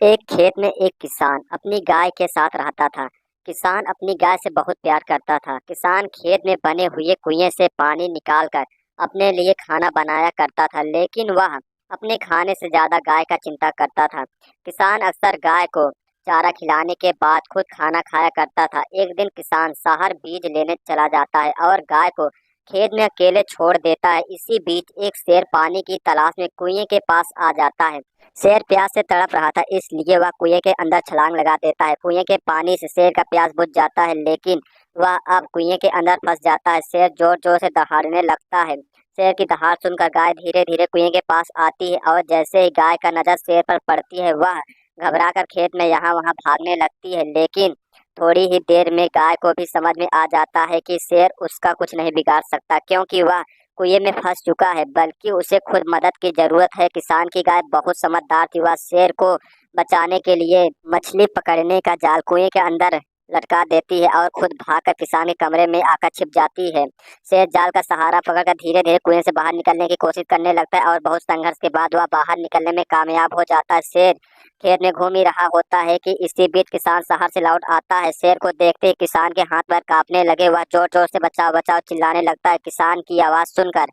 एक खेत में एक किसान अपनी गाय के साथ रहता था। किसान अपनी गाय से बहुत प्यार करता था। किसान खेत में बने हुए कुएं से पानी निकालकर अपने लिए खाना बनाया करता था, लेकिन वह अपने खाने से ज्यादा गाय का चिंता करता था। किसान अक्सर गाय को चारा खिलाने के बाद खुद खाना खाया करता था। एक दिन किसान शहर बीज लेने चला जाता है और गाय को खेत में अकेले छोड़ देता है। इसी बीच एक शेर पानी की तलाश में कुएं के पास आ जाता है। शेर प्यास से तड़प रहा था, इसलिए वह कुएं के अंदर छलांग लगा देता है। कुएं के पानी से शेर का प्यास बुझ जाता है, लेकिन वह अब कुएं के अंदर फंस जाता है। शेर जोर जोर से दहाड़ने लगता है। शेर की दहाड़ सुनकर गाय धीरे धीरे कुएं के पास आती है और जैसे ही गाय का नजर शेर पर पड़ती है, वह घबराकर खेत में यहाँ वहाँ भागने लगती है। लेकिन थोड़ी ही देर में गाय को भी समझ में आ जाता है कि शेर उसका कुछ नहीं बिगाड़ सकता, क्योंकि वह कुएं में फंस चुका है, बल्कि उसे खुद मदद की जरूरत है। किसान की गाय बहुत समझदार थी। वह शेर को बचाने के लिए मछली पकड़ने का जाल कुएं के अंदर लटका देती है और खुद भागकर किसान के कमरे में आकर छिप जाती है। शेर जाल का सहारा पकड़कर धीरे धीरे कुएं से बाहर निकलने की कोशिश करने लगता है और बहुत संघर्ष के बाद वह बाहर निकलने में कामयाब हो जाता है। शेर खेत में घूम ही रहा होता है कि इसी बीच किसान शहर से लौट आता है। शेर को देखते ही किसान के हाथ पैर कांपने लगे। वह जोर जोर से बचाओ बचाओ चिल्लाने लगता है। किसान की आवाज सुनकर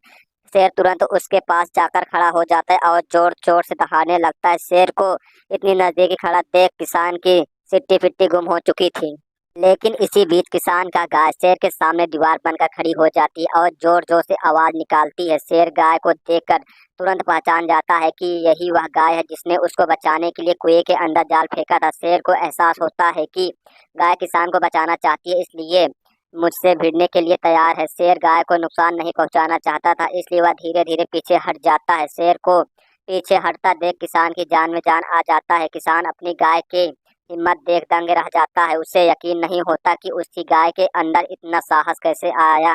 शेर तुरंत उसके पास जाकर खड़ा हो जाता है और जोर जोर से दहाड़ने लगता है। शेर को इतनी नजदीकी खड़ा देख किसान की सिट्टी पिट्टी गुम हो चुकी थी। लेकिन इसी बीच किसान का गाय शेर के सामने दीवार बनकर खड़ी हो जाती है और जोर जोर से आवाज निकालती है। शेर गाय को देखकर तुरंत पहचान जाता है कि यही वह गाय है जिसने उसको बचाने के लिए कुएं के अंदर जाल फेंका था। शेर को एहसास होता है कि गाय किसान को बचाना चाहती है, इसलिए मुझसे भिड़ने के लिए तैयार है। शेर गाय को नुकसान नहीं पहुंचाना चाहता था, इसलिए वह धीरे धीरे पीछे हट जाता है। शेर को पीछे हटता देख किसान की जान में जान आ जाता है। किसान अपनी गाय के हिम्मत देख दंग रह जाता है। उसे यकीन नहीं होता कि उसकी गाय के अंदर इतना साहस कैसे आया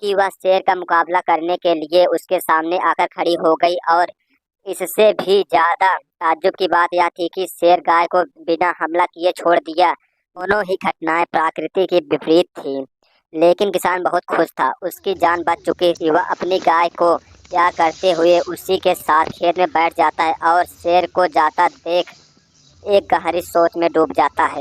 कि वह शेर का मुकाबला करने के लिए उसके सामने आकर खड़ी हो गई। और इससे भी ज्यादा ताज्जुब की बात यह थी कि शेर गाय को बिना हमला किए छोड़ दिया। दोनों ही घटनाएं प्रकृति की विपरीत थी, लेकिन किसान बहुत खुश था। उसकी जान बच चुकी थी। वह अपनी गाय को प्यार करते हुए उसी के साथ खेत में बैठ जाता है और शेर को जाता देख एक गहरी सोच में डूब जाता है।